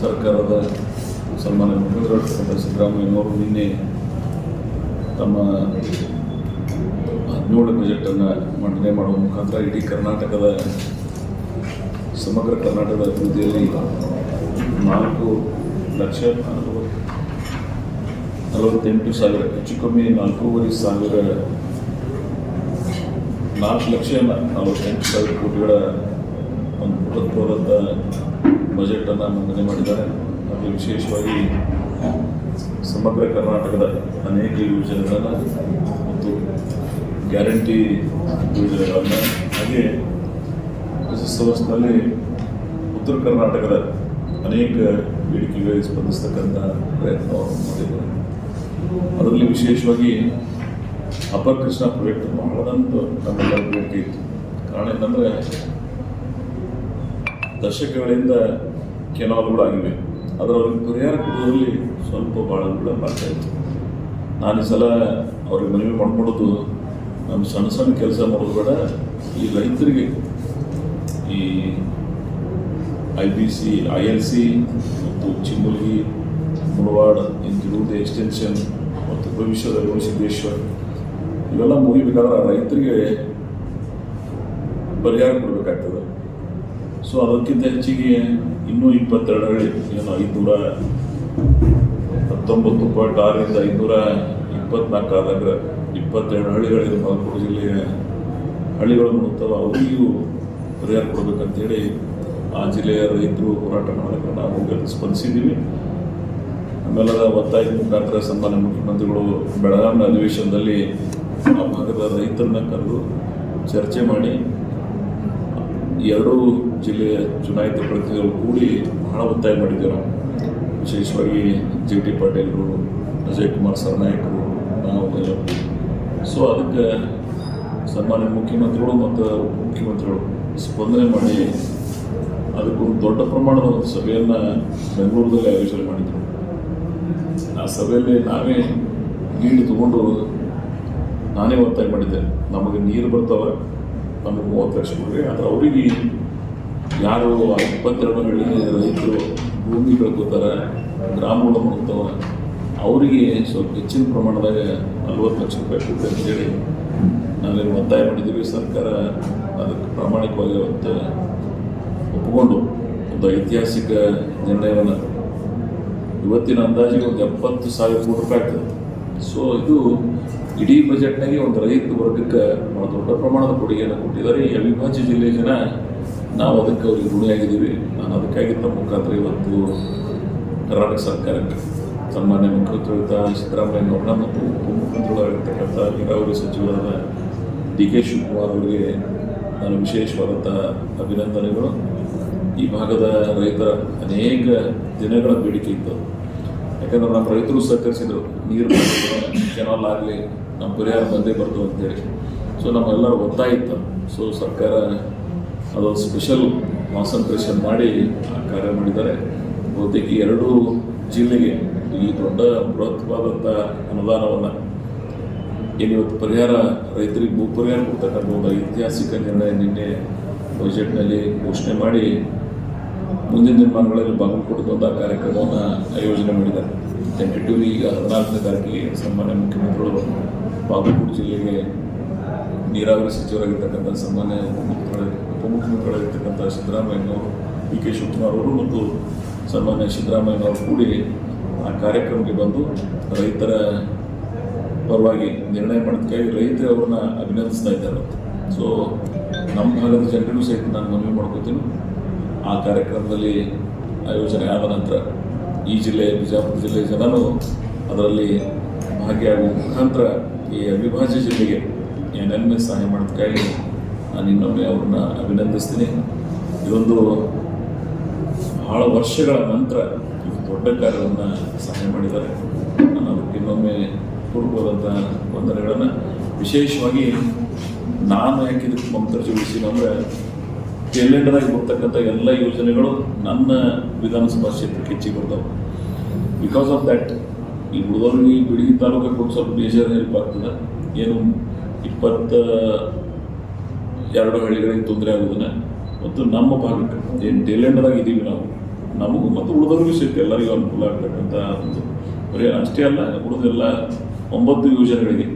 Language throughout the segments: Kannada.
ಸರ್ಕಾರದ ಸನ್ಮಾನ್ಯ ಮುಖ್ಯಮಂತ್ರಿಗಳಾದ ಸಿದ್ದರಾಮಯ್ಯನವರು ನಿನ್ನೆ ತಮ್ಮ 17 ಬಜೆಟನ್ನು ಮಂಡನೆ ಮಾಡುವ ಮುಖಾಂತರ ಇಡೀ ಕರ್ನಾಟಕದ ಸಮಗ್ರ ಕರ್ನಾಟಕದ ಅಭಿವೃದ್ಧಿಯಲ್ಲಿ 4,48,000 ಹೆಚ್ಚು ಕಮ್ಮಿ 4,48,000 ಕೋಟಿಗಳ ಒಂದು ಬೃಹತ್ವದ ಬಜೆಟನ್ನು ಮಂಡನೆ ಮಾಡಿದ್ದಾರೆ. ಅದು ವಿಶೇಷವಾಗಿ ಸಮಗ್ರ ಕರ್ನಾಟಕದ ಅನೇಕ ಯೋಜನೆಗಳನ್ನು ಮತ್ತು ಗ್ಯಾರಂಟಿ ಯೋಜನೆಗಳನ್ನು ಹಾಗೆ ಹೊಸದಲ್ಲಿ ಉತ್ತರ ಕರ್ನಾಟಕದ ಅನೇಕ ಬೇಡಿಕೆಗಳಿಗೆ ಸ್ಪಂದಿಸ್ತಕ್ಕಂಥ ಪ್ರಯತ್ನವನ್ನು ಮಾಡಿದ್ದಾರೆ. ಅದರಲ್ಲಿ ವಿಶೇಷವಾಗಿ ಅಪರ್ ಕೃಷ್ಣ ಪ್ರಾಜೆಕ್ಟ್ ಬಹಳದಂತೂ ನಮ್ಮೆಲ್ಲರ ಬೇಡಿಕೆ ಇತ್ತು. ಕಾರಣ ಏನಂದರೆ ದಶಕಗಳಿಂದ ಕೆನಾಲ್ಗಳು ಆಗಿವೆ, ಅದರ ಅವ್ರಿಗೆ ಪರಿಹಾರ ಕೊಡುವುದರಲ್ಲಿ ಸ್ವಲ್ಪ ಭಾಳ ವಿಳಂಬ ಆಗ್ತಾ ಇತ್ತು. ನಾನು ಈ ಸಲ ಅವ್ರಿಗೆ ಮನವಿ ಮಾಡ್ಕೊಡೋದು, ನಮ್ಮ ಸಣ್ಣ ಸಣ್ಣ ಕೆಲಸ ಮಾಡೋದು ಬೇಡ, ಈ ರೈತರಿಗೆ ಈ IBC ILC ಮತ್ತು ಚಿಂಬುಲ್ಗಿ ಮುಳವಾಡ ಇಂತಿರುವುದೇ ಎಕ್ಸ್ಟೆನ್ಷನ್ ಮತ್ತು ಭವಿಷ್ಯದ ಗೋಸಿದ್ದೇಶ್ವರ ಇವೆಲ್ಲ ಮುಗಿಬೇಕಾದ್ರೆ ರೈತರಿಗೆ ಪರಿಹಾರ ಕೊಡಬೇಕಾಗ್ತದೆ. ಸೊ ಅದಕ್ಕಿಂತ ಹೆಚ್ಚಿಗೆ ಇನ್ನೂ 22 ಹಳ್ಳಿ ಏನು 519.6ರಿಂದ 524 ಆದಾಗ 22 ಹಳ್ಳಿಗಳಿವೆ. ಬಾಗಲಕೋಟೆ ಜಿಲ್ಲೆಯ ಹಳ್ಳಿಗಳು ನೋಡುತ್ತವೆ, ಅವರಿಗೂ ಪರಿಹಾರ ಕೊಡಬೇಕಂತೇಳಿ ಆ ಜಿಲ್ಲೆಯ ರೈತರು ಹೋರಾಟ ಮಾಡೋದಕ್ಕೆ ನಾವು ಸ್ಪಂದಿಸಿದ್ದೀವಿ. ಆಮೇಲೆ ಒತ್ತಾಯದ ಮುಖಾಂತರ ಸನ್ಮಾನ್ಯ ಮುಖ್ಯಮಂತ್ರಿಗಳು ಬೆಳಗಾವಿ ಅಧಿವೇಶನದಲ್ಲಿ ಆ ಭಾಗದ ರೈತರನ್ನ ಕರೆದು ಚರ್ಚೆ ಮಾಡಿ ಎರಡೂ ಜಿಲ್ಲೆಯ ಚುನಾಯಿತ ಪ್ರತಿನಿಧಿಗಳು ಕೂಡಿ ಬಹಳ ಒತ್ತಾಯ ಮಾಡಿದ್ದೇವೆ ನಾವು. ವಿಶೇಷವಾಗಿ JT ಪಾಟೀಲರು, ಅಜಯ್ ಕುಮಾರ್ ಸರ್ನಾಯಕರು, ನಾವು ಎಲ್ಲ. ಸೊ ಅದಕ್ಕೆ ಸನ್ಮಾನ್ಯ ಮುಖ್ಯಮಂತ್ರಿಗಳು ಮತ್ತು ಉಪಮುಖ್ಯಮಂತ್ರಿಗಳು ಸ್ಪಂದನೆ ಮಾಡಿ ಅದಕ್ಕೊಂದು ದೊಡ್ಡ ಪ್ರಮಾಣದ ಒಂದು ಸಭೆಯನ್ನು ಬೆಂಗಳೂರಲ್ಲಿ ಆಯೋಜನೆ ಮಾಡಿದರು. ಆ ಸಭೆಯಲ್ಲಿ ನಾವೇ ಲೀಡ್ ತಗೊಂಡು ನಾನೇ ಒತ್ತಾಯ ಮಾಡಿದ್ದೆ, ನಮಗೆ ನೀರು ಬರ್ತಾವೆ, ನಮಗೆ 30 ಲಕ್ಷ ಕೊಡ್ರಿ, ಆದರೆ ಅವರಿಗೆ ಯಾರು 22 ಹಳ್ಳಿ ರೈತರು ಭೂಮಿ ಬೆಳ್ಕೋತಾರೆ, ಗ್ರಾಮಗಳು ಮಾಡ್ತಾವೆ, ಅವರಿಗೆ ಸ್ವಲ್ಪ ಹೆಚ್ಚಿನ ಪ್ರಮಾಣದಾಗ 40 ಲಕ್ಷ ರೂಪಾಯಿ ಕೊಡ್ರಿ ಅಂತೇಳಿ ನಾವೇನು ಒತ್ತಾಯ ಮಾಡಿದ್ದೀವಿ. ಸರ್ಕಾರ ಅದಕ್ಕೆ ಪ್ರಾಮಾಣಿಕವಾಗಿ ಅವತ್ತು ಒಪ್ಪಿಕೊಂಡು ಒಂದು ಐತಿಹಾಸಿಕ ನಿರ್ಣಯವನ್ನು ಇವತ್ತಿನ ಅಂದಾಜಿಗೆ ಒಂದು 70,000 ಕೋಟಿ ರೂಪಾಯಿ ಆಗ್ತದೆ. ಸೊ ಇದು ಇಡೀ ಬಜೆಟ್ನಾಗೆ ಒಂದು ರೈತ ವರ್ಗಕ್ಕೆ ಭಾಳ ದೊಡ್ಡ ಪ್ರಮಾಣದ ಕೊಡುಗೆಯನ್ನು ಕೊಟ್ಟಿದ್ದಾರೆ. ಈ ಅವಿಭಾಜ್ಯ ಜಿಲ್ಲೆಯ ಜನ ನಾವು ಅದಕ್ಕೆ ಅವ್ರಿಗೆ ಋಣಿಯಾಗಿದ್ದೀವಿ. ನಾನು ಅದಕ್ಕಾಗಿ ತಮ್ಮ ಮುಖಾಂತರ ಇವತ್ತು ಕರ್ನಾಟಕ ಸರ್ಕಾರಕ್ಕೆ ಸನ್ಮಾನ್ಯ ಮುಖ್ಯಮಂತ್ರಿಗಳಾದ ಸಿದ್ದರಾಮಯ್ಯನವ್ರನ್ನ ಮತ್ತು ಉಪಮುಖ್ಯಮಂತ್ರಿಗಳಾಗಿರ್ತಕ್ಕಂಥ ನೀರಾವರಿ ಸಚಿವರಾದ DK ಶಿವಕುಮಾರ್ ಅವರಿಗೆ ನಾನು ವಿಶೇಷವಾದಂಥ ಅಭಿನಂದನೆಗಳು. ಈ ಭಾಗದ ರೈತರ ಅನೇಕ ದಿನಗಳ ಬೇಡಿಕೆ ಇತ್ತು. ಯಾಕಂದ್ರೆ ನಮ್ಮ ರೈತರು ಸಹಕರಿಸಿದರು, ನೀರು ಕೆನಾಲ್ ಆಗಲಿ ನಮ್ಮ ಪರಿಹಾರ ಬಂದೇ ಬರ್ತವೆ ಅಂತೇಳಿ. ಸೊ ನಮ್ಮೆಲ್ಲರ ಒತ್ತಾಯ ಇತ್ತು. ಸೊ ಸರ್ಕಾರ ಅದೊಂದು ಸ್ಪೆಷಲ್ ಕಾನ್ಸಂಟ್ರೇಷನ್ ಮಾಡಿ ಆ ಕಾರ್ಯ ಮಾಡಿದ್ದಾರೆ. ಬಹುತೇಕ ಈ ಎರಡೂ ಜಿಲ್ಲೆಗೆ ಈ ದೊಡ್ಡ ಬೃಹತ್ವಾದಂಥ ಅನುದಾನವನ್ನು ಏನಿವತ್ತು ಪರಿಹಾರ ರೈತರಿಗೆ ಭೂ ಪರಿಹಾರ ಕೊಡ್ತಕ್ಕಂಥ ಒಂದು ಐತಿಹಾಸಿಕ ನಿರ್ಣಯ ನಿನ್ನೆ ಬಜೆಟ್ನಲ್ಲಿ ಘೋಷಣೆ ಮಾಡಿ ಮುಂದಿನ ದಿನಮಾನಗಳಲ್ಲಿ ಬಾಗಲಕೋಟೆದೊಂದು ಆ ಕಾರ್ಯಕ್ರಮವನ್ನು ಆಯೋಜನೆ ಮಾಡಿದ್ದಾರೆ. ಟೆಂಟೇಟಿವ್ಲಿ ಈಗ 14ನೇ ತಾರೀಕಿಗೆ ಸನ್ಮಾನ್ಯ ಮುಖ್ಯಮಂತ್ರಿಗಳು ಬಾಗಲಕೋಟೆ ಜಿಲ್ಲೆಗೆ ನೀರಾವರಿ ಸಚಿವರಾಗಿರ್ತಕ್ಕಂಥ ಸನ್ಮಾನ್ಯ ಉಪಮುಖ್ಯಮಂತ್ರಿಗಳಾಗಿರ್ತಕ್ಕಂಥ ಸಿದ್ದರಾಮಯ್ಯನವರು, DK ಶಿವಕುಮಾರ್ ಅವರು ಮತ್ತು ಸನ್ಮಾನ್ಯ ಸಿದ್ದರಾಮಯ್ಯನವರು ಕೂಡಿ ಆ ಕಾರ್ಯಕ್ರಮಕ್ಕೆ ಬಂದು ರೈತರ ಪರವಾಗಿ ನಿರ್ಣಯ ಮಾಡೋದಕ್ಕಾಗಿ ರೈತರು ಅವ್ರನ್ನ ಅಭಿನಂದಿಸ್ತಾ ಇದ್ದಾರೆ. ಸೊ ನಮ್ಮ ಭಾಗದ ಜನರಿಗೂ ಸಹಿತ ನಾನು ಮನವಿ ಮಾಡ್ಕೋತೀನಿ, ಆ ಕಾರ್ಯಕ್ರಮದಲ್ಲಿ ಆಯೋಜನೆ ಆದ ನಂತರ ಈ ಜಿಲ್ಲೆ ಬಿಜಾಪುರ ಜಿಲ್ಲೆಯ ಜನರು ಅದರಲ್ಲಿ ಭಾಗಿಯಾಗುವ ಮುಖಾಂತರ ಈ ಅವಿಭಾಜ್ಯ ಜಿಲ್ಲೆಗೆ ಏನೇನು ಸಹಾಯ ಮಾಡೋದಕ್ಕಾಗಿ ನಾನು ಇನ್ನೊಮ್ಮೆ ಅವ್ರನ್ನ ಅಭಿನಂದಿಸ್ತೀನಿ. ಇದೊಂದು ಬಹಳ ವರ್ಷಗಳ ನಂತರ ಇದು ದೊಡ್ಡ ಕಾರ್ಯವನ್ನು ಸಹಾಯ ಮಾಡಿದ್ದಾರೆ. ನಾನು ಅದಕ್ಕೆ ಇನ್ನೊಮ್ಮೆ ಪೂರ್ವವಾದಂಥ ವಂದನೆಗಳನ್ನು ವಿಶೇಷವಾಗಿ ನಾನು ಯಾಕೆ ಇದಕ್ಕೆ ಮಂತ್ರಿಸಿದ್ದೀನಿ ಅಂದರೆ ಟೇಲೆಂಟ್ದಾಗಿ ಬರ್ತಕ್ಕಂಥ ಎಲ್ಲ ಯೋಜನೆಗಳು ನನ್ನ ವಿಧಾನಸಭಾ ಕ್ಷೇತ್ರಕ್ಕೆ ಹೆಚ್ಚಿಗೆ ಬರ್ತಾವೆ. ಬಿಕಾಸ್ ಆಫ್ ದ್ಯಾಟ್ ಈ ಉಳಿದವ್ರಿಗೆ ಬಿಡಗಿ ತಾಲೂಕಿಗೆ ಕೊಟ್ಟು ಸ್ವಲ್ಪ ಮೇಜರ್ ಹೆಲ್ಪ್ ಆಗ್ತದೆ. ಏನು 22 ಹಳ್ಳಿಗಳಿಗೆ ತೊಂದರೆ ಆಗೋದನ್ನ ಮತ್ತು ನಮ್ಮ ಭಾಗಕ್ಕೆ ಏನು ಟೇಲೆಂಟ್ದಾಗ ಇದ್ದೀವಿ ನಾವು ನಮಗೂ ಮತ್ತು ಉಳಿದವ್ರಿಗೂ ಸಿಗುತ್ತೆ, ಎಲ್ಲರಿಗೂ ಅನುಕೂಲ ಆಗ್ತಕ್ಕಂಥ ಒಂದು ಬರೀ ಅಷ್ಟೇ ಅಲ್ಲ, ಉಳಿದೆಲ್ಲ 9 ಯೋಜನೆಗಳಿಗೆ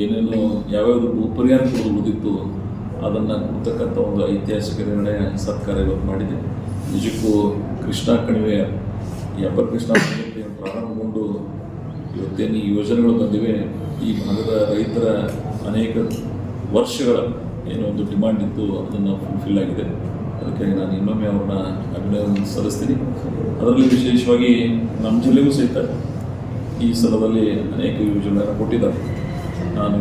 ಏನೇನು ಯಾವ್ಯಾವುದು ಪರಿಹಾರ ಉಳಿದಿತ್ತು ಅದನ್ನು ಕೊಡ್ತಕ್ಕಂಥ ಒಂದು ಐತಿಹಾಸಿಕ ನಿರ್ಣಯ ಸರ್ಕಾರ ಇವತ್ತು ಮಾಡಿದೆ. ನಿಜಕ್ಕೂ ಕೃಷ್ಣಾ ಕಣಿವೆ ಈ ಅಪ್ಪರ್ ಕೃಷ್ಣಾ ಪ್ರಾರಂಭಗೊಂಡು ಇವತ್ತೇನು ಈ ಯೋಜನೆಗಳು ಬಂದಿವೆ, ಈ ಭಾಗದ ರೈತರ ಅನೇಕ ವರ್ಷಗಳ ಏನೋ ಒಂದು ಡಿಮಾಂಡ್ ಇತ್ತು, ಅದನ್ನು ಫುಲ್ಫಿಲ್ ಆಗಿದೆ. ಅದಕ್ಕಾಗಿ ನಾನು ಇನ್ನೊಮ್ಮೆ ಅವ್ರನ್ನ ಅಭಿನಂದನೆ ಸಲ್ಲಿಸ್ತೀನಿ. ಅದರಲ್ಲಿ ವಿಶೇಷವಾಗಿ ನಮ್ಮ ಜಿಲ್ಲೆಗೂ ಸಹಿತ ಈ ಸಲದಲ್ಲಿ ಅನೇಕ ಯೋಜನೆಗಳನ್ನು ಕೊಟ್ಟಿದ್ದಾರೆ. ನಾನು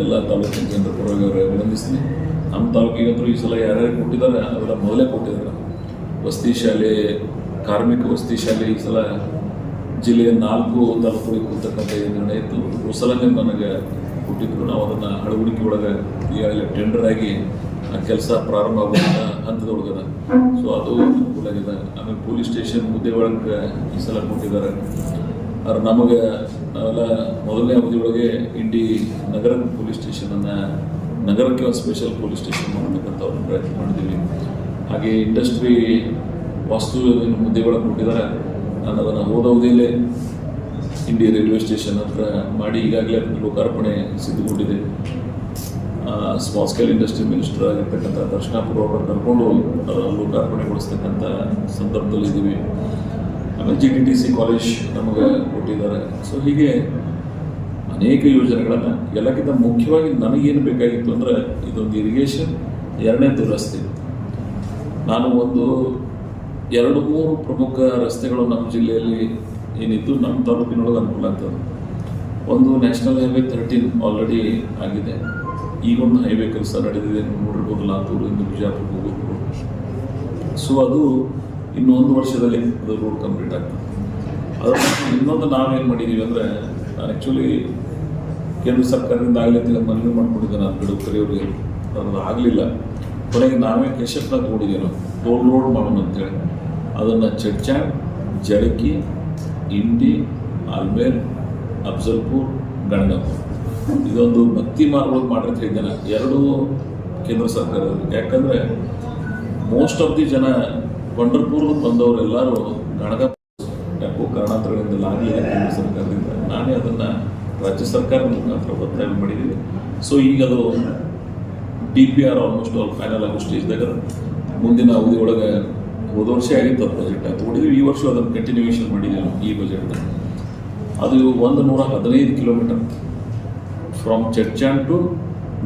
ಎಲ್ಲ ತಾಲೂಕಿನ ಜನರ ಪರವಾಗಿ ಅವರು ಅಭಿನಂದಿಸ್ತೀನಿ. ನಮ್ಮ ತಾಲೂಕಿಗಂತೂ ಈ ಸಲ ಯಾರ್ಯಾರು ಕೊಟ್ಟಿದ್ದಾರೆ ಅವೆಲ್ಲ ಮೊದಲೇ ಕೊಟ್ಟಿದ್ದಾರೆ. ವಸತಿ ಶಾಲೆ, ಕಾರ್ಮಿಕ ವಸತಿ ಶಾಲೆ ಈ ಸಲ ಜಿಲ್ಲೆಯ 4 ತಾಲೂಕುಗಳಿಗೆ ಕೊಡ್ತಕ್ಕಂಥ ನಿರ್ಣಯ ಇತ್ತು. ಸಲನೇ ನನಗೆ ಕೊಟ್ಟಿದ್ರು. ನಾವು ಅದನ್ನು ಅಳವಡಿಕೆ ಒಳಗೆ ಈಗಾಗಲೇ ಟೆಂಡರ್ ಆಗಿ ಆ ಕೆಲಸ ಪ್ರಾರಂಭ ಆಗುವಂಥ ಹಂತದೊಳಗದ. ಸೊ ಅದು ಅನುಕೂಲ ಆಗಿದೆ. ಆಮೇಲೆ ಪೊಲೀಸ್ ಸ್ಟೇಷನ್ ಹುದ್ದೆ ಒಳಗೆ ಈ ಸಲ ಕೊಟ್ಟಿದ್ದಾರೆ. ಆದ್ರೆ ನಮಗೆ ನಾವೆಲ್ಲ ಮೊದಲನೇ ಅವಧಿ ಒಳಗೆ ಇಂಡಿ ನಗರ ಪೊಲೀಸ್ ಸ್ಟೇಷನನ್ನು ನಗರಕ್ಕೆ ಒಂದು ಸ್ಪೆಷಲ್ ಪೊಲೀಸ್ ಸ್ಟೇಷನ್ ಮಾಡತಕ್ಕಂಥ ಒಂದು ಪ್ರಯತ್ನ ಮಾಡಿದ್ದೀವಿ. ಹಾಗೆ ಇಂಡಸ್ಟ್ರಿ ವಾಸ್ತು ಹುದ್ದೆಗಳನ್ನು ಕೊಟ್ಟಿದ್ದಾರೆ. ನಾನು ಅದನ್ನು ಹೋದ ಅವಧಿಯಲ್ಲೇ ಇಂಡಿ ರೈಲ್ವೆ ಸ್ಟೇಷನ್ ಹತ್ರ ಮಾಡಿ ಈಗಾಗಲೇ ಲೋಕಾರ್ಪಣೆ ಸಿದ್ಧಗೊಂಡಿದೆ. ಸ್ಮಾಲ್ ಸ್ಕೇಲ್ ಇಂಡಸ್ಟ್ರಿ ಮಿನಿಸ್ಟರ್ ಆಗಿರ್ತಕ್ಕಂಥ ದರ್ಶನಾಪುರ ಅವರನ್ನು ಕರ್ಕೊಂಡು ಲೋಕಾರ್ಪಣೆಗೊಳಿಸ್ತಕ್ಕಂಥ ಸಂದರ್ಭದಲ್ಲಿ ಇದ್ದೀವಿ. ಆಮೇಲೆ GTTC ಕಾಲೇಜ್ ನಮಗೆ ಕೊಟ್ಟಿದ್ದಾರೆ. ಸೊ ಹೀಗೆ ಅನೇಕ ಯೋಜನೆಗಳನ್ನು, ಎಲ್ಲಕ್ಕಿಂತ ಮುಖ್ಯವಾಗಿ ನನಗೇನು ಬೇಕಾಗಿತ್ತು ಅಂದರೆ ಇದೊಂದು ಇರಿಗೇಷನ್, ಎರಡನೇದು ರಸ್ತೆ. ನಾನು ಒಂದು 2-3 ಪ್ರಮುಖ ರಸ್ತೆಗಳು ನಮ್ಮ ಜಿಲ್ಲೆಯಲ್ಲಿ ಏನಿದ್ದು ನಮ್ಮ ತಾಲೂಕಿನೊಳಗೆ ಅನುಕೂಲ ಆಗ್ತದೆ. ಒಂದು ನ್ಯಾಷನಲ್ ಹೈವೇ 13 ಆಲ್ರೆಡಿ ಆಗಿದೆ. ಈಗೊಂದು ಹೈವೇ ಕೆಲಸ ನಡೆದಿದೆ, ನೋಡಿರ್ಬೋದು, ಲಾತೂರಿಂದ ಬಿಜಾಪುರ ಹೋಗೋದು. ಸೊ ಅದು ಇನ್ನೂ 1 ವರ್ಷದಲ್ಲಿ ಅದು ರೋಡ್ ಕಂಪ್ಲೀಟ್ ಆಗ್ತದೆ. ಅದರ ಇನ್ನೊಂದು ನಾವೇನು ಮಾಡಿದ್ದೀವಿ ಅಂದರೆ, ನಾನು ಆ್ಯಕ್ಚುಲಿ ಕೇಂದ್ರ ಸರ್ಕಾರದಿಂದ ಆಗಲಿ ಮನವಿ ಮಾಡ್ಕೊಂಡಿದ್ದೆ ನಾನು ಗಡುಕರಿಯವರಿಗೆ, ಅದು ಆಗಲಿಲ್ಲ. ಕೊನೆಗೆ ನಾವೇ ಕೇಶಪ್ನ ತಗೊಂಡಿದ್ದೀವಿ, ನಾವು ಟೋಲ್ ರೋಡ್ ಮಾಡೋಣ ಅಂತೇಳಿ. ಅದನ್ನು ಚಡ್ಚಾಣ್, ಜಳಕಿ, ಇಂಡಿ, ಆಲ್ಮೇಲ್, ಅಫ್ಜಲ್ಪುರ್, ಗಣಗಾಪುರ ಇದೊಂದು ಭಕ್ತಿ ಮಾರ್ಗೋದು ಮಾಡಿರ್ತ ಇದ್ದೇನೆ 2 ಕೇಂದ್ರ ಸರ್ಕಾರದಲ್ಲಿ. ಯಾಕಂದರೆ ಮೋಸ್ಟ್ ಆಫ್ ದಿ ಜನ ಪಂಢರ್ಪುರ್ಗೆ ಬಂದವರೆಲ್ಲರೂ ಗಣಗಾಪುರ ಯಾಕೋ ಕಾರಣಾಂತರಗಳಿಂದ ಆಗಲಿಲ್ಲ ಕೇಂದ್ರ ಸರ್ಕಾರದಿಂದ. ನಾನೇ ಅದನ್ನು ರಾಜ್ಯ ಸರ್ಕಾರದ ಮುಖಾಂತರ ಒತ್ತಾಯ ಮಾಡಿದ್ದೀವಿ. ಸೊ ಈಗ ಅದು DPR ಆಲ್ಮೋಸ್ಟ್ ಆಲ್ ಫೈನಲ್ ಆಗೋ ಸ್ಟೇಜ್ದಾಗ ಮುಂದಿನ ಅವಧಿ ಒಳಗೆ ಹೋದ ವರ್ಷ ಆಗಿತ್ತು ಅದು ಬಜೆಟ್ ತೊಗೊಂಡಿದ್ವಿ. ಈ ವರ್ಷ ಅದನ್ನು ಕಂಟಿನ್ಯೂಯೇಷನ್ ಮಾಡಿದ್ದೀವಿ ಈ ಬಜೆಟ್ನ. ಅದು 115 kilometre from ಚಡ್ಚಾಣ್ to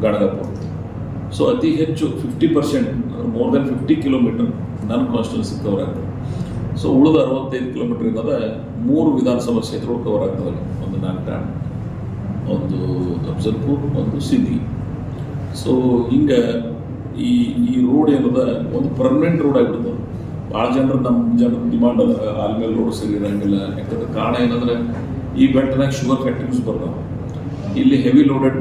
Ganagapur. So ಅತಿ ಹೆಚ್ಚು 50%, ಮೋರ್ ದೆನ್ 50 ಕಿಲೋಮೀಟರ್ ನನ್ನ ಕಾನ್ಸ್ಟಿಟ್ಯೂನ್ಸಿ ಕವರ್ ಆಗ್ತದೆ. ಸೊ ಉಳಿದ 65 ಕಿಲೋಮೀಟರ್ ಇರೋದ 3 ವಿಧಾನಸಭಾ ಕ್ಷೇತ್ರಗಳು ಕವರ್ ಆಗ್ತವೆ. ಒಂದು ನಾಗಠಾಣ್, ಒಂದು ಅಫ್ಜಲ್ಪುರ್, ಒಂದು ಸಿಂಧಿ. ಸೊ ಹಿಂಗೆ ಈ ರೋಡ್ ಏನದ ಒಂದು ಪರ್ಮನೆಂಟ್ ರೋಡ್ ಆಗಿಬಿಡ್ತದೆ. ಭಾಳ ಜನರು ನಮ್ಮ ಜನರ ಡಿಮಾಂಡ್ ಅದ, ಆಲ್ಮೇಲೆ ರೋಡ್ ಸರಿ ಇರೋಂಗಿಲ್ಲ. ಯಾಕಂದ್ರೆ ಕಾರಣ ಏನಂದರೆ ಈ ಬೆಟ್ಟನಾಗ ಶುಗರ್ ಫ್ಯಾಕ್ಟ್ರೀಸ್ ಬರ್ತಾವೆ, ಇಲ್ಲಿ ಹೆವಿ ಲೋಡೆಡ್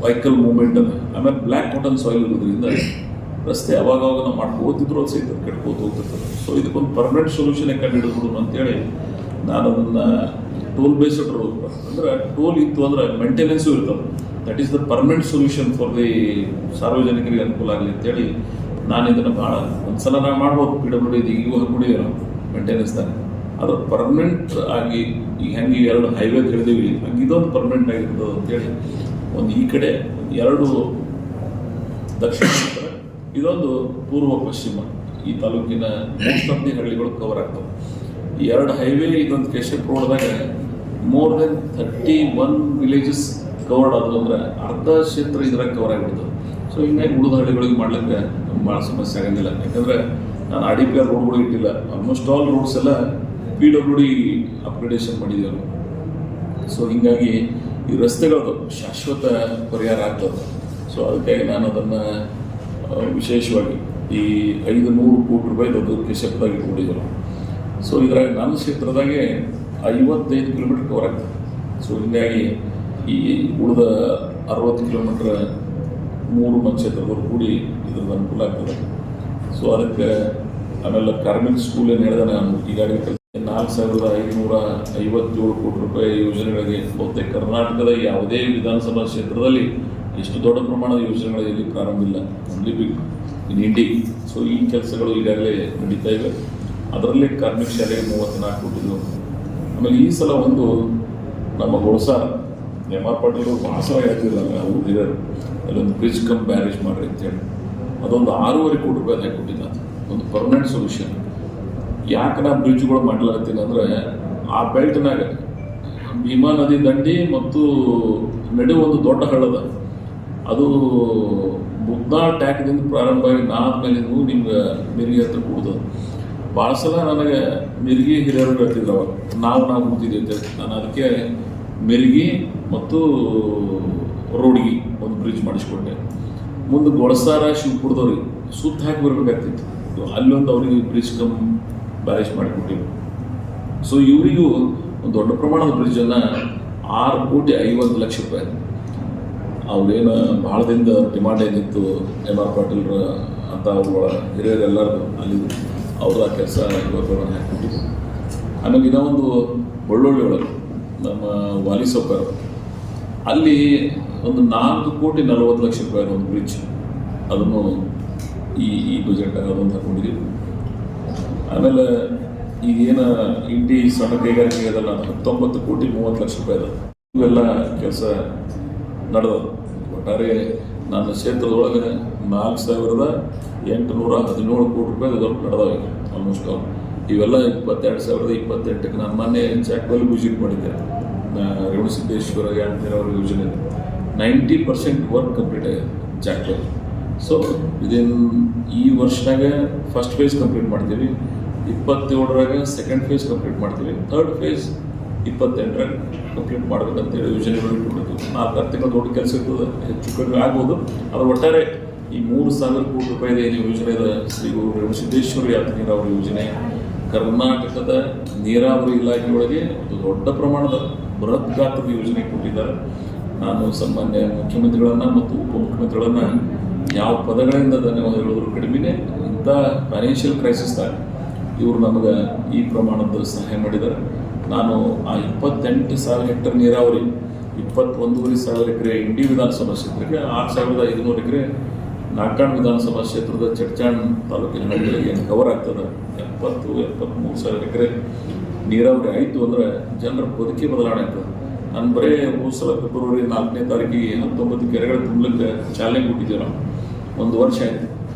ವೆಹಿಕಲ್ ಮೂವ್ಮೆಂಟ್ ಅದ. ಆಮೇಲೆ ಬ್ಲ್ಯಾಕ್ ಕಾಟನ್ ಸಾಯಿಲ್ ಇರೋದ್ರಿಂದ ರಸ್ತೆ ಅವಾಗವಾಗ ನಾವು ಮಾಡ್ಕೋತಿದ್ರು ಅದು ಸಹಿತ ಕೆಟ್ಕೋತ ಹೋಗ್ತಿರ್ತದೆ. ಸೊ ಇದಕ್ಕೊಂದು ಪರ್ಮನೆಂಟ್ ಸೊಲ್ಯೂಷನ್ ಕಂಡು ಹಿಡಿದ್ಬಿಡೋಣ ಅಂತೇಳಿ ನಾನು ಅದನ್ನು ಟೋಲ್ ಬೇಸ್ಡ್ ರೋಡ್, ಅಂದರೆ ಟೋಲ್ ಇತ್ತು ಅಂದರೆ ಮೇಂಟೆನೆನ್ಸು ಇರ್ತದೆ. That is the permanent solution for the ಸಾರ್ವಜನಿಕರಿಗೆ ಅನುಕೂಲ ಆಗಲಿ ಅಂತೇಳಿ ನಾನು ಇದನ್ನು ಭಾಳ ಒಂದ್ಸಲ ನಾವು ಮಾಡ್ಬೋದು. PWD ಈಗೂ ಹಾಕೊಂಡಿದ್ದೀವಿ ನಾವು ಮೇಂಟೆನೆನ್ಸ್ದಾನೆ. ಅದು ಪರ್ಮನೆಂಟ್ ಆಗಿ ಈಗ ಹೆಂಗೆ 2 ಹೈವೇ ತಿಳಿದೀವಿ ಹಂಗೆ ಇದೊಂದು ಪರ್ಮನೆಂಟ್ ಆಗಿರ್ತದೆ ಅಂತೇಳಿ ಒಂದು ಈ ಕಡೆ 2 ದಕ್ಷಿಣ ಉತ್ತರ, ಇದೊಂದು ಪೂರ್ವ ಪಶ್ಚಿಮ. ಈ ತಾಲೂಕಿನ ಮೋಸ್ಟ್ ಆಫ್ ದಿ ಹಳ್ಳಿಗಳು ಕವರ್ ಆಗ್ತವೆ. ಈ 2 ಹೈವೇ ಇದೊಂದು Keshap ರೋಡ್ದಾಗ more than 31 villages covered ಆದವು. ಅಂದರೆ ಅರ್ಧ ಕ್ಷೇತ್ರ ಇದ್ರಾಗ ಕವರ್ ಆಗಿಬಿಡ್ತದೆ. ಸೊ ಹಿಂಗಾಗಿ ಉಳಿದ ಹಳ್ಳಿಗಳಿಗೆ ಮಾಡ್ಲಿಕ್ಕೆ ಭಾಳ ಸಮಸ್ಯೆ ಆಗೋದಿಲ್ಲ. ಯಾಕಂದರೆ ನಾನು RDPR ರೋಡ್ಗಳು ಇಟ್ಟಿಲ್ಲ. ಆಲ್ಮೋಸ್ಟ್ ಆಲ್ ರೋಡ್ಸ್ ಎಲ್ಲ PWD ಅಪ್ಗ್ರೇಡೇಷನ್ ಮಾಡಿದ್ದೇವೆ. ಸೊ ಹೀಗಾಗಿ ಈ ರಸ್ತೆಗಳದು ಶಾಶ್ವತ ಪರಿಹಾರ ಆಗ್ತದೆ. ಸೊ ಅದಕ್ಕಾಗಿ ನಾನು ಅದನ್ನು ವಿಶೇಷವಾಗಿ ಈ 500 ಕೋಟಿ ರೂಪಾಯಿದು ಕೇಶಪ್ದಾಗ ಇಟ್ಕೊಂಡಿದ್ದೇವೆ. ಸೊ ಇದ್ರಾಗ ನನ್ನ ಕ್ಷೇತ್ರದಾಗೆ 55 ಕಿಲೋಮೀಟರ್ ಕವರ್ ಆಗ್ತದೆ. ಸೊ ಹೀಗಾಗಿ ಈ ಉಳಿದ 60 ಕಿಲೋಮೀಟ್ರ್ 3 ಕ್ಷೇತ್ರದವರು ಕೂಡಿ ಇದ್ರದ್ದು ಅನುಕೂಲ ಆಗ್ತದೆ. ಸೊ ಅದಕ್ಕೆ ಆಮೇಲೆ ಕಾರ್ಮಿಕ ಸ್ಕೂಲ್ ಏನು ಹೇಳಿದೆ ನಾನು ಈಗಾಗಲೇ 4,557 ಕೋಟಿ ರೂಪಾಯಿ ಯೋಜನೆಗಳಿಗೆ ಬಹುತೇಕ ಕರ್ನಾಟಕದ ಯಾವುದೇ ವಿಧಾನಸಭಾ ಕ್ಷೇತ್ರದಲ್ಲಿ ಎಷ್ಟು ದೊಡ್ಡ ಪ್ರಮಾಣದ ಯೋಜನೆಗಳು ಇಲ್ಲಿ ಪ್ರಾರಂಭ ಇಲ್ಲ. Only big in Indi. So ಈ ಕೆಲಸಗಳು ಈಗಾಗಲೇ ನಡೀತಾ ಇವೆ. ಅದರಲ್ಲಿ ಕಾರ್ಮಿಕ ಶಾಲೆಗೆ 34 ಕೊಟ್ಟಿದ್ದು. ಆಮೇಲೆ ಈ ಸಲ ಒಂದು ನಮ್ಮ ಗೋಳಸಾರ ಎಮ್ ಆರ್ ಪಾಟೀಲ್ ಭಾಳ ಸಲ ಹೇಳ್ತಿರಲ್ಲ, ಅವರು ಹಿರಿಯರು ಅಲ್ಲೊಂದು ಬ್ರಿಡ್ಜ್ ಕಮ್ ಬ್ಯಾರೇಜ್ ಮಾಡ್ರಿ ಅಂತೇಳಿ, ಅದೊಂದು 6.5 ಕೋಟಿ ರೂಪಾಯಿ ಅದಾಗಿ ಕೊಟ್ಟಿದ್ದ, ಒಂದು ಪರ್ಮನೆಂಟ್ ಸೊಲ್ಯೂಷನ್. ಯಾಕೆ ನಾ ಬ್ರಿಡ್ಜ್ಗಳು ಮಾಡ್ಲಾಕತ್ತೀನಿ ಅಂದರೆ, ಆ ಬೆಲ್ಟ್ನಾಗ ಭೀಮಾ ನದಿ ದಂಡಿ ಮತ್ತು ನಡುವೆ ಒಂದು ದೊಡ್ಡ ಹಳ್ಳದ, ಅದು ಬುಗ್ನಾಳ್ ಟ್ಯಾಕ್ದಿಂದ ಪ್ರಾರಂಭ ಆಗಿ ನಾದ್ಮೇಲಿಂದು ನಿಮ್ಗೆ ಮಿರ್ಗಿ ಹತ್ರ ಕೂಡುದು. ಭಾಳ ಸಲ ನನಗೆ ಮಿರ್ಗಿ ಹಿರಿಯರು ಹೇಳ್ತಿದ್ರು, ಅವಾಗ ನಾವು ಕೂತಿದ್ದೀವಿ ಅಂತ. ನಾನು ಅದಕ್ಕೆ ಮಿರ್ಗಿ ಮತ್ತು ರೋಡ್ಗಿ ಒಂದು ಬ್ರಿಡ್ಜ್ ಮಾಡಿಸ್ಕೊಂಡೆ. ಮುಂದೆ ಗೊಳಸಾರ ಶಿವಪುರದವ್ರಿಗೆ ಸುತ್ತ ಹಾಕಿ ಬರಬೇಕಾಗ್ತಿತ್ತು, ಅಲ್ಲೊಂದು ಅವ್ರಿಗೆ ಬ್ರಿಡ್ಜ್ ಕಮ್ ಬ್ಯಾರೇಜ್ ಮಾಡಿಕೊಟ್ಟಿವಿ. ಸೊ ಇವರಿಗೂ ಒಂದು ದೊಡ್ಡ ಪ್ರಮಾಣದ ಬ್ರಿಡ್ಜನ್ನು 6,50,00,000 ರೂಪಾಯಿ. ಅವ್ರೇನು ಭಾಳ ದಿನದ ಡಿಮಾಂಡ್ ಏನಿತ್ತು ಎಮ್ ಆರ್ ಪಾಟೀಲ್ರ ಅಂತ ಅವ್ರ ಹಿರಿಯರೆಲ್ಲರದು ಅಲ್ಲಿದ್ದು, ಅವರು ಆ ಕೆಲಸ ಇವತ್ತು ಹಾಕಿಬಿಟ್ಟಿದ್ರು. ಆಮೇಲೆ ಇನ್ನೊಂದು ಒಳ್ಳೊಳ್ಳೆ ಒಳಗೆ ನಮ್ಮ ವಾಲಿ ಸೌಕರ್ ಅಲ್ಲಿ ಒಂದು 4,40,00,000 ರೂಪಾಯಿ ಒಂದು ಬ್ರಿಡ್ಜ್, ಅದನ್ನು ಈ ಬಜೆಟ್ನಾಗ ಅದೊಂದು ಹಾಕೊಂಡಿದ್ದೀವಿ. ಆಮೇಲೆ ಈಗೇನು ಇಂಡಿ ಸಣ್ಣ ಕೈಗಾರಿಕೆ ಅದಲ್ಲ, 19,30,30,00,000 ರೂಪಾಯಿ ಅದ. ಇವೆಲ್ಲ ಕೆಲಸ ನಡೆದವು. ಒಟ್ಟಾರೆ ನನ್ನ ಕ್ಷೇತ್ರದೊಳಗೆ 4,817 ಕೋಟಿ ರೂಪಾಯಿ ನಡೆದವೆ ಆಲ್ಮೋಸ್ಟ್. ಇವೆಲ್ಲ 22,028ಕ್ಕೆ ನಾನು ಮೊನ್ನೆ ಚಾಕ್ವಲ್ಲಿ ವಿಸಿಟ್ ಮಾಡಿದ್ದೆ. ರೇವಣಸಿದ್ದೇಶ್ವರ ಯಾತ್ನೀರಾವರಿ ಯೋಜನೆ 90% ವರ್ಕ್ ಕಂಪ್ಲೀಟ್ ಆಗಿದೆ ಚಾಕ್ವಲ್ಲಿ. ಸೊ ಇದೇನು ಈ ವರ್ಷನಾಗ ಫಸ್ಟ್ ಫೇಸ್ ಕಂಪ್ಲೀಟ್ ಮಾಡ್ತೀವಿ, 27ರಾಗ ಸೆಕೆಂಡ್ ಫೇಸ್ ಕಂಪ್ಲೀಟ್ ಮಾಡ್ತೀವಿ, ಥರ್ಡ್ ಫೇಸ್ 28ರಾಗ ಕಂಪ್ಲೀಟ್ ಮಾಡ್ಬೇಕಂತೇಳಿ ಯೋಜನೆಗಳು ಇಟ್ಕೊಂಡಿದ್ವಿ. 4 ತಿಂಗಳು ದೊಡ್ಡ ಕೆಲಸ ಇರ್ತದೆ, ಹೆಚ್ಚು ಕಡಿಮೆ ಆಗ್ಬೋದು. ಅದ್ರ ಒಟ್ಟಾರೆ ಈ 3,000 ಕೋಟಿ ರೂಪಾಯಿದ ಏನು ಯೋಜನೆ ಇದೆ, ಶ್ರೀ ಗುರು ರೇವಣಸಿದ್ದೇಶ್ವರ ಯಾತ್ರಿ ನೀರಾವರಿ ಯೋಜನೆ, ಕರ್ನಾಟಕದ ನೀರಾವರಿ ಇಲಾಖೆಯೊಳಗೆ ಒಂದು ದೊಡ್ಡ ಪ್ರಮಾಣದ ಬೃಹತ್ ಗಾತ್ರದ ಯೋಜನೆ ಕೊಟ್ಟಿದ್ದಾರೆ. ನಾನು ಸನ್ಮಾನ್ಯ ಮುಖ್ಯಮಂತ್ರಿಗಳನ್ನು ಮತ್ತು ಉಪಮುಖ್ಯಮಂತ್ರಿಗಳನ್ನು ಯಾವ ಪದಗಳಿಂದ ಧನ್ಯವಾದ ಹೇಳಿದ್ರು ಕಡಿಮೆನೇ. ಇಂಥ ಫೈನಾನ್ಷಿಯಲ್ ಕ್ರೈಸಿಸ್ದಾಗ ಇವರು ನಮಗೆ ಈ ಪ್ರಮಾಣದ ಸಹಾಯ ಮಾಡಿದ್ದಾರೆ. ನಾನು ಆ 28,000 ಹೆಕ್ಟರ್ ನೀರಾವರಿ, 21,500 ಎಕರೆ ಇಂಡಿ ವಿಧಾನಸಭಾ ಕ್ಷೇತ್ರಕ್ಕೆ, 6,500 ಎಕರೆ ನಾಲ್ಕಾಣ್ ವಿಧಾನಸಭಾ ಕ್ಷೇತ್ರದ ಚಡ್ಚಾಣ್ ತಾಲೂಕಿನ ಹಳ್ಳಿಗಳಿಗೆ ಏನು ಕವರ್ ಆಗ್ತದೆ, 73,000 ಎಕರೆ ನೀರಾವರಿ ಆಯಿತು ಅಂದರೆ ಜನರ ಬದುಕಿ ಬದಲಾವಣೆ ಆಗ್ತದೆ. ನಾನು ಬರೀ ಹೋದ ಸಲ ಫೆಬ್ರವರಿ 4ನೇ ತಾರೀಕಿಗೆ 19 ಕೆರೆಗಳ ತುಂಬಲಿಕ್ಕೆ ಚಾಲನೆ ಕೊಟ್ಟಿದ್ದೀವಿ. ನಾವು 1 ವರ್ಷ ಆಯಿತು.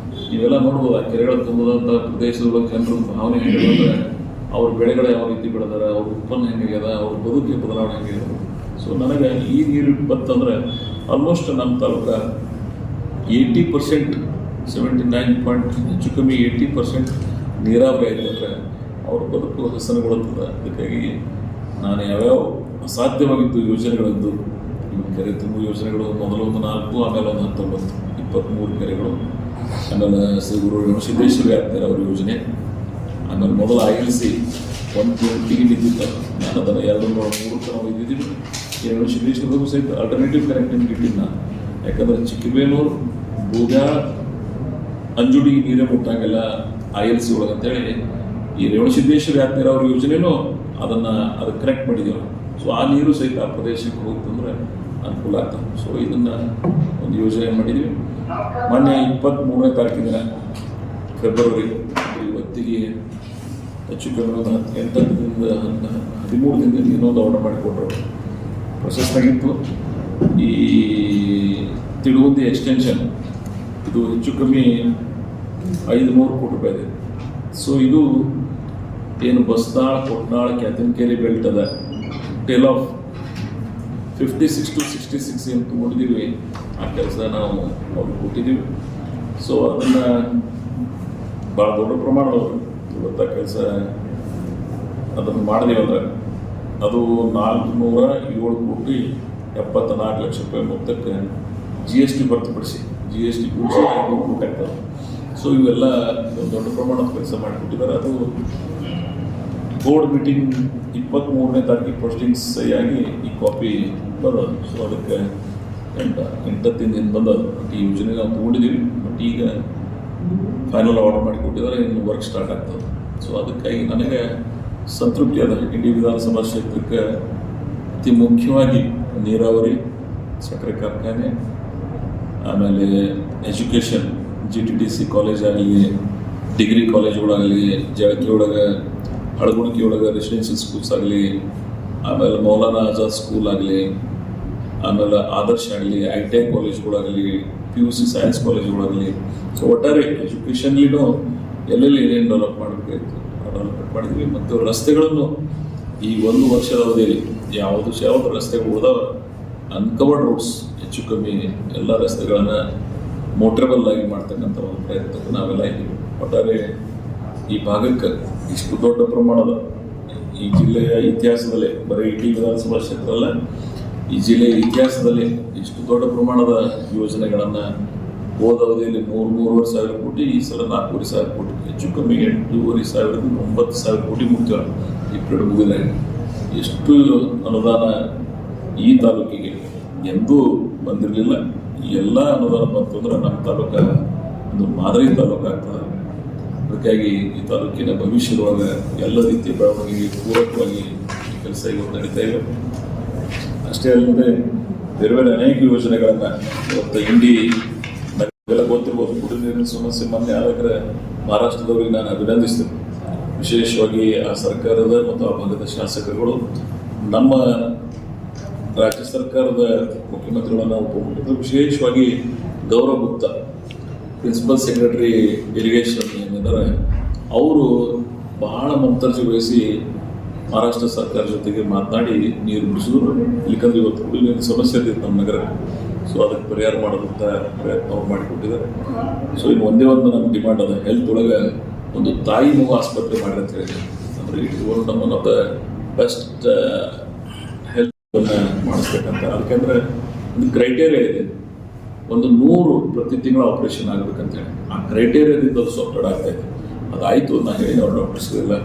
ನೀವೆಲ್ಲ ನೋಡ್ಬೋದು ಆ ಕೆರೆಗಳು ತುಂಬಿದಂಥ ಪ್ರದೇಶದೊಳಗೆ ಜನರ ಭಾವನೆ ಹೇಗೆ ಅಂದರೆ, ಅವ್ರ ಬೆಳೆಗಳು ಯಾವ ರೀತಿ ಬೆಳೆದಾರ, ಅವ್ರ ಉತ್ಪನ್ನ ಹೆಂಗಾಗ್ಯದ, ಅವ್ರ ಬದುಕಿಗೆ ಬದಲಾವಣೆ ಹೆಂಗಾಗ್ಯದ. ಸೊ ನನಗೆ ಈ ನೀರು ಬಂತಂದರೆ ಆಲ್ಮೋಸ್ಟ್ ನಮ್ಮ ತಾಲೂಕ 80%, 79 ಹೆಚ್ಚು ಕಮ್ಮಿ 80% ನೀರಾವರಿ ಆಯಿತು ಅಂದರೆ ಅವ್ರ ಬದುಕು ಹಸನಗೊಳ್ಳುತ್ತದೆ. ಅದಕ್ಕಾಗಿ ನಾನು ಯಾವ್ಯಾವ ಅಸಾಧ್ಯವಾಗಿದ್ದು ಯೋಜನೆಗಳದ್ದು, ಇವು ಕೆರೆ ತುಂಬು ಯೋಜನೆಗಳು ಮೊದಲು ಒಂದು 4, ಆಮೇಲೆ ಒಂದು 19, 23 ಕೆರೆಗಳು, ಆಮೇಲೆ ಶ್ರೀ ಗುರು ರೇವಣಸಿದ್ದೇಶ್ವರ ಯಾತ್ರಿ ಅವರ ಯೋಜನೆ, ಆಮೇಲೆ ಮೊದಲು ILC 120ಗೆ ನಿಂತಿತ್ತು. ನಾನು ಅದನ್ನು 2-3 ನಾವು ಇದ್ದಿದ್ದೀವಿ. ರೇವಣಸಿದ್ದೇಶ್ವರಗೂ ಸಹಿತ ಆಲ್ಟರ್ನೇಟಿವ್ ಕನೆಕ್ಟಿವಿಟಿ ಇಟ್ಟಿದ್ದು ನಾನು. ಯಾಕಂದರೆ ಚಿಕ್ಕಬೇನೂರು, ಬೂದ್ಯಾಳ, ಅಂಜುಡಿ ನೀರೇ ಮುಟ್ಟಂಗೆಲ್ಲ ILC ಒಳಗೆ ಅಂತೇಳಿ ಈ ರೇವಣಸಿದ್ದೇಶ್ವರ ಯಾತ್ರಿ ಅವರ ಯೋಜನೆಯೂ ಅದಕ್ಕೆ ಕನೆಕ್ಟ್ ಮಾಡಿದ್ದೀವಿ. ಸೊ ಆ ನೀರು ಸಹಿತ ಆ ಪ್ರದೇಶಕ್ಕೆ ಹೋಗ್ತಂದ್ರೆ ಅನುಕೂಲ ಆಗ್ತದೆ. ಸೊ ಇದನ್ನು ಒಂದು ಯೋಜನೆ ಮಾಡಿದ್ದೀವಿ. ಮೊನ್ನೆ 23ನೇ ತಾರೀಕಿನ ಫೆಬ್ರವರಿ, ಇವತ್ತಿಗೆ ಹೆಚ್ಚು ಕಮ್ಮಿ ಒಂದು 8 ದಿನದಿಂದ 13 ದಿನದಿಂದ ಇನ್ನೊಂದು ಆರ್ಡರ್ ಮಾಡಿಕೊಟ್ರು. ಪ್ರೊಸೆಸ್ನಾಗಿತ್ತು. ಈ ತಿಳುವಂದಿ ಎಕ್ಸ್ಟೆನ್ಷನ್ ಇದು ಹೆಚ್ಚು ಕಮ್ಮಿ 500 ಕೋಟಿ ರೂಪಾಯಿ ಇದೆ. ಸೊ ಇದು ಏನು ಬಸ್ತಾಳ, ಕೊಟ್ನಾಳ, ಕ್ಯಾತನಕೆರೆ ಬೆಲ್ಟ್ ಅದ, ಟೇಲ್ ಆಫ್ 56 to 66 ಏನು ತೊಗೊಂಡಿದ್ದೀವಿ, ಆ ಕೆಲಸ ನಾವು ಅವ್ರಿಗೆ ಕೊಟ್ಟಿದ್ದೀವಿ. ಸೊ ಅದನ್ನು ಭಾಳ ದೊಡ್ಡ ಪ್ರಮಾಣದವರು ಇವತ್ತು ಕೆಲಸ ಅದನ್ನು ಮಾಡಿದೀವಿ ಅಂದರೆ ಅದು 407,74,00,000 ರೂಪಾಯಿ ಮೊತ್ತಕ್ಕೆ GST ಹೊರತುಪಡಿಸಿ GST ಕೂಡಿಸಿ 500 ಕೋಟಿ ಆಗ್ತದೆ. ಸೊ ಇವೆಲ್ಲ ದೊಡ್ಡ ಪ್ರಮಾಣದ ಕೆಲಸ ಮಾಡಿಕೊಟ್ಟಿದ್ದಾರೆ. ಅದು ಬೋರ್ಡ್ ಮೀಟಿಂಗ್ 23ನೇ ತಾರೀಕಿಗೆ ಪೋಸ್ಟಿಂಗ್ಸ್ ಸರಿಯಾಗಿ ಈ ಕಾಪಿ ಬರೋದು. ಸೊ ಅದಕ್ಕೆ 8 ದಿನದಿಂದ ಬಂದದು. ಈ ಯೋಜನೆ ನಾವು ತೊಗೊಂಡಿದ್ದೀವಿ. ಬಟ್ ಈಗ ಫೈನಲ್ ಆರ್ಡರ್ ಮಾಡಿಕೊಟ್ಟಿದ್ದಾರೆ, ಇನ್ನು ವರ್ಕ್ ಸ್ಟಾರ್ಟ್ ಆಗ್ತದೆ. ಸೊ ಅದಕ್ಕಾಗಿ ನನಗೆ ಸಂತೃಪ್ತಿ ಅದ. ಇಂಡಿ ವಿಧಾನಸಭಾ ಕ್ಷೇತ್ರಕ್ಕೆ ಅತಿ ಮುಖ್ಯವಾಗಿ ನೀರಾವರಿ, ಸಕ್ಕರೆ ಕಾರ್ಖಾನೆ, ಆಮೇಲೆ ಎಜುಕೇಷನ್, GTTC ಕಾಲೇಜ್ ಆಗಲಿ, ಡಿಗ್ರಿ ಕಾಲೇಜ್ಗಳಾಗಲಿ, ಜಳಕಿ ಒಳಗೆ ಅಳಗುಣಿಕೆ ಒಳಗೆ ರೆಸಿಡೆನ್ಷಿಯಲ್ ಸ್ಕೂಲ್ಸ್ ಆಗಲಿ, ಆಮೇಲೆ ಮೌಲಾನಾ ಆಜಾದ್ ಸ್ಕೂಲ್ ಆಗಲಿ, ಆಮೇಲೆ ಆದರ್ಶ ಆಗಲಿ, ITI ಕಾಲೇಜ್ಗಳಾಗಲಿ, PUC ಸೈನ್ಸ್ ಕಾಲೇಜ್ಗಳಾಗಲಿ. ಸೊ ಒಟ್ಟಾರೆ ಎಜುಕೇಷನ್ಲಿನೂ ಎಲ್ಲೆಲ್ಲಿ ಏನೇನು ಡೆವಲಪ್ ಮಾಡಬೇಕಾಗಿತ್ತು ಡೆವಲಪ್ಮೆಂಟ್ ಮಾಡಿದ್ವಿ. ಮತ್ತು ರಸ್ತೆಗಳನ್ನು ಈ 1 ವರ್ಷದ ಅವಧಿಯಲ್ಲಿ ಯಾವುದು ರಸ್ತೆಗಳು ಉಳಿದಾವ ಅನ್ಕವರ್ಡ್ ರೋಡ್ಸ್ ಹೆಚ್ಚು ಕಮ್ಮಿ ಎಲ್ಲ ರಸ್ತೆಗಳನ್ನು ಮೋಟ್ರೇಬಲ್ ಆಗಿ ಮಾಡ್ತಕ್ಕಂಥ ಒಂದು ಪ್ರಯತ್ನಕ್ಕೆ ನಾವೆಲ್ಲ ಇದ್ದೀವಿ. ಒಟ್ಟಾರೆ ಈ ಭಾಗಕ್ಕೆ ಇಷ್ಟು ದೊಡ್ಡ ಪ್ರಮಾಣದ ಈ ಜಿಲ್ಲೆಯ ಇತಿಹಾಸದಲ್ಲೇ ಬರೀ ಇಡೀ ವಿಧಾನಸಭಾ ಕ್ಷೇತ್ರ ಅಲ್ಲ, ಈ ಜಿಲ್ಲೆಯ ಇತಿಹಾಸದಲ್ಲಿ ಇಷ್ಟು ದೊಡ್ಡ ಪ್ರಮಾಣದ ಯೋಜನೆಗಳನ್ನು ಹೋದ ಅವಧಿಯಲ್ಲಿ 3,500 ಕೋಟಿ, ಈ ಸಲ 4,500 ಕೋಟಿ, ಹೆಚ್ಚು ಕಮ್ಮಿ 8,500 9,000 ಕೋಟಿ ಮುಗಿದ ಈ ಪೀರಿಯಡ್ ಮುಗಿದಾಗ ಎಷ್ಟು ಅನುದಾನ ಈ ತಾಲೂಕಿಗೆ ಎಂದೂ ಬಂದಿರಲಿಲ್ಲ. ಈ ಎಲ್ಲ ಅನುದಾನ ಬಂತು ಅಂದ್ರೆ ನಮ್ಮ ತಾಲೂಕ ಒಂದು ಮಾದರಿ ತಾಲೂಕು ಆಗ್ತದೆ. ಅದಕ್ಕಾಗಿ ಈ ತಾಲೂಕಿನ ಭವಿಷ್ಯದೊಳಗೆ ಎಲ್ಲ ರೀತಿಯ ಬೆಳವಣಿಗೆಗೆ ಪೂರಕವಾಗಿ ಕೆಲಸ ಇವತ್ತು ನಡೀತಾ ಇದೆ. ಅಷ್ಟೇ ಅಲ್ಲದೆ ಬೇರೆ ಬೇರೆ ಅನೇಕ ಯೋಜನೆಗಳನ್ನು ಇವತ್ತು ಇಂಡಿ ನಮಗೆಲ್ಲ ಗೊತ್ತಿರ್ಬೋದು. ಕುಡಿಯುವ ನೀರಿನ ಸಮಸ್ಯೆ ಮೊನ್ನೆ ಆದ್ರೆ ಮಹಾರಾಷ್ಟ್ರದವರಿಗೆ ನಾನು ಅಭಿನಂದಿಸ್ತೇನೆ. ವಿಶೇಷವಾಗಿ ಆ ಸರ್ಕಾರದ ಮತ್ತು ಆ ಭಾಗದ ಶಾಸಕರುಗಳು ನಮ್ಮ ರಾಜ್ಯ ಸರ್ಕಾರದ ಮುಖ್ಯಮಂತ್ರಿಗಳನ್ನ ಉಪಮುಖ್ಯಮಂತ್ರಿ ವಿಶೇಷವಾಗಿ Gaurav Gupta principal secretary irrigation ಏನಿದ್ದಾರೆ ಅವರು ಬಹಳ ಮುತುವರ್ಜಿ ವಹಿಸಿ ಮಹಾರಾಷ್ಟ್ರ ಸರ್ಕಾರ ಜೊತೆಗೆ ಮಾತನಾಡಿ ನೀರು ಬಿಡಿಸಿದ್ರು. ಯಾಕಂದ್ರೆ ಇವತ್ತು ಕುಡಿಯುವ ನೀರಿನ ಸಮಸ್ಯೆ ಇರ್ತಿತ್ತು ನಮ್ಮ ನಗರ. ಸೊ ಅದಕ್ಕೆ ಪರಿಹಾರ ಮಾಡೋದಂಥ ಪ್ರಯತ್ನ ಅವ್ರು ಮಾಡಿಕೊಟ್ಟಿದ್ದಾರೆ. ಸೊ ಇನ್ನು ಒಂದೇ ಒಂದು ನಮ್ಮ ಡಿಮಾಂಡ್ ಅದ, ಹೆಲ್ತ್ ಒಳಗೆ ಒಂದು ತಾಯಿ ಮಗು ಆಸ್ಪತ್ರೆ ಮಾಡಿ ಅಂತ ಹೇಳಿ. ಅಂದರೆ it one one of the best health ಮಾಡಿಸ್ಬೇಕಂತ. ಅದಕ್ಕೆಂದ್ರೆ ಒಂದು ಕ್ರೈಟೇರಿಯಾ ಇದೆ, ಒಂದು 100 ಪ್ರತಿ ತಿಂಗಳು ಆಪರೇಷನ್ ಆಗ್ಬೇಕಂತೇಳಿ. ಆ ಕ್ರೈಟೇರಿಯಾದಿಂದ ಅದು ಸಾಫ್ಟ್ವೇರ್ ಆಗ್ತಾ ಇದೆ. ಅದಾಯಿತು, ನಾನು ಹೇಳಿ ಅವ್ರು ಡಾಕ್ಟರ್ಸ್ಗೆಲ್ಲ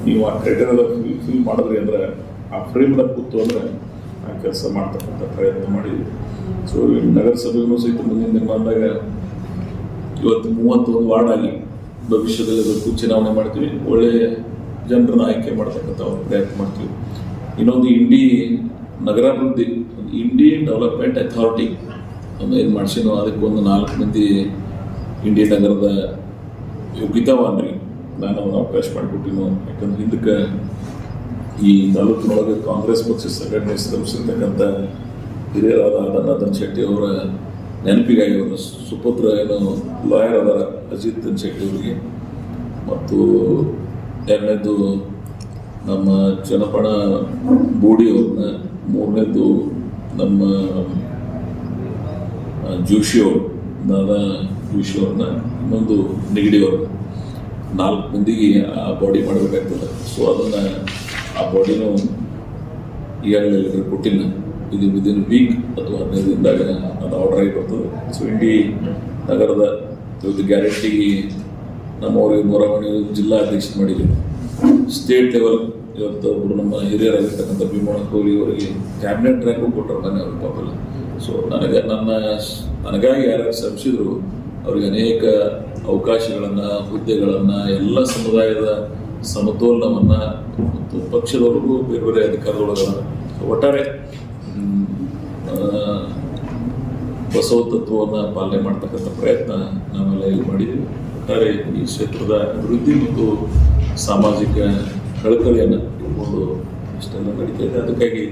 ನೀವು ಆ ಕ್ರೈಟೇರಿಯಾದ ಫಿಲ್ ಮಾಡಿದ್ರಿ ಅಂದರೆ ಆ ಫ್ರೇಮ್ದಾಗ ಕೂತು ಅಂದರೆ ಆ ಕೆಲಸ ಮಾಡ್ತಕ್ಕಂಥ ಪ್ರಯತ್ನ ಮಾಡಿದ್ವಿ. ಸೊ ನಗರಸಭೆಗೂ ಸಹಿತ ಮುಂದಿನ ನಿರ್ಮಾಣದಾಗ ಇವತ್ತು 31 ವಾರ್ಡ್ ಆಗಿ ಭವಿಷ್ಯದಲ್ಲಿ ಅದಕ್ಕೂ ಚುನಾವಣೆ ಮಾಡ್ತೀವಿ. ಒಳ್ಳೆಯ ಜನರನ್ನ ಆಯ್ಕೆ ಮಾಡ್ತಕ್ಕಂಥ ಒಂದು ಪ್ರಯತ್ನ ಮಾಡ್ತೀವಿ. ಇನ್ನೊಂದು ಇಂಡಿ ನಗರಾಭಿವೃದ್ಧಿ, ಇಂಡಿ ಡೆವಲಪ್ಮೆಂಟ್ ಅಥಾರಿಟಿ ಒಂದು ಏನು ಮಾಡಿಸಿನೋ ಅದಕ್ಕೆ ಒಂದು 4 ಮಂದಿ ಇಂಡಿ ನಗರದ ಯೋಗ್ಯತಾವಾನ್ರಿ ನಾನು ಅವನು ಅವಕಾಶ ಮಾಡಿಕೊಟ್ಟಿನೋ. ಯಾಕಂದ್ರೆ ಹಿಂದಕ್ಕೆ ಈ ತಾಲೂಕಿನೊಳಗೆ ಕಾಂಗ್ರೆಸ್ ಪಕ್ಷ ಸಂಘಟನೆ ಶ್ರಮಿಸಿರ್ತಕ್ಕಂಥ ಹಿರಿಯರಾದ ಅದನ್ ಶೆಟ್ಟಿ ಅವರ ನೆನಪಿಗಾಗಿ ಅವರು ಸುಪುತ್ರ ಏನು ಲಾಯರ್ ಅದರ ಅಜಿತ್ ಶೆಟ್ಟಿ ಅವರಿಗೆ, ಮತ್ತು 2ನೇದು ನಮ್ಮ ಜನಪಣ ಬೋಡಿ ಅವ್ರನ್ನ, 3ನೇದು ನಮ್ಮ ಜೋಶಿ ಅವರು ದಾದಾ ಜೋಶಿ ಅವ್ರನ್ನ, ಇನ್ನೊಂದು ನಿಗಡಿ ಅವ್ರನ್ನ 4 ಮಂದಿಗೆ ಆ ಬಾಡಿ ಮಾಡಬೇಕಾಗ್ತದೆ. ಸೊ ಅದನ್ನು ಆ ಬಾಡಿನೂ ಈಗಾಗಲೇ ಕೊಟ್ಟಿಲ್ಲ. ಇದು ವಿದಿನ್ ವೀಕ್ ಅಥವಾ 15 ದಿನದಾಗ ಅದು ಆರ್ಡರ್ ಆಗಿ ಬರ್ತದೆ. ಸೊ ಇಂಡಿ ನಗರದ ಇವತ್ತು ಗ್ಯಾರಂಟಿಗೆ ನಮ್ಮವ್ರಿಗೆ ಮೊರಮಣಿ ಜಿಲ್ಲಾ ಅಧ್ಯಕ್ಷ ಮಾಡಿದ್ವಿ. ಸ್ಟೇಟ್ ಲೆವೆಲ್ ಇವತ್ತು ಒಬ್ಬರು ನಮ್ಮ ಹಿರಿಯರಾಗಿರ್ತಕ್ಕಂಥ ಭೀಮಣ್ಣ ಕೋಹ್ಲಿ ಅವರಿಗೆ ಕ್ಯಾಬಿನೆಟ್ ರ್ಯಾಂಕು ಕೊಟ್ಟರು ಮನೆ ಅವ್ರ ಪಾಪಲ್ಲ. ಸೊ ನನಗಾಗಿ ಯಾರ್ಯಾರು ಶ್ರಮಿಸಿದ್ರು ಅವರಿಗೆ ಅನೇಕ ಅವಕಾಶಗಳನ್ನು, ಹುದ್ದೆಗಳನ್ನು, ಎಲ್ಲ ಸಮುದಾಯದ ಸಮತೋಲನವನ್ನು ಮತ್ತು ಪಕ್ಷದವರೆಗೂ ಬೇರೆ ಬೇರೆ ಅಧಿಕಾರದೊಳಗಲ್ಲ. ಒಟ್ಟಾರೆ ಬಸವ ತತ್ವವನ್ನು ಪಾಲನೆ ಮಾಡ್ತಕ್ಕಂಥ ಪ್ರಯತ್ನ ನಾವೆಲ್ಲ ಇಲ್ಲಿ ಮಾಡಿದ್ದೀವಿ. ಒಟ್ಟಾರೆ ಈ ಕ್ಷೇತ್ರದ ಅಭಿವೃದ್ಧಿ ಮತ್ತು ಸಾಮಾಜಿಕ ಕಳಕಳಿಯನ್ನು ಇಟ್ಕೊಂಡು ಇಷ್ಟೆಲ್ಲ ನಡೀತಾ ಇದೆ. ಅದಕ್ಕಾಗಿ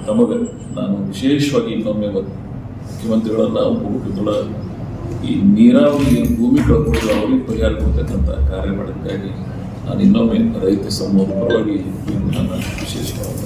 ನಮಗೆ ನಾನು ವಿಶೇಷವಾಗಿ ಇನ್ನೊಮ್ಮೆ ಮುಖ್ಯಮಂತ್ರಿಗಳನ್ನು ಉಪಮುಖ್ಯಮಂತ್ರಿಗಳ ಈ ನೀರಾವರಿ ಭೂಮಿ ಕಳ್ಕೊಂಡು ಅವರಿಗೆ ಪರಿಹಾರ ಕೊಡ್ತಕ್ಕಂಥ ಕಾರ್ಯ ಮಾಡೋದಕ್ಕಾಗಿ ನಾನು ಇನ್ನೊಮ್ಮೆ ರೈತ ಸಮೂಹದ ಪರವಾಗಿ ನಾನು ವಿಶೇಷವಾದ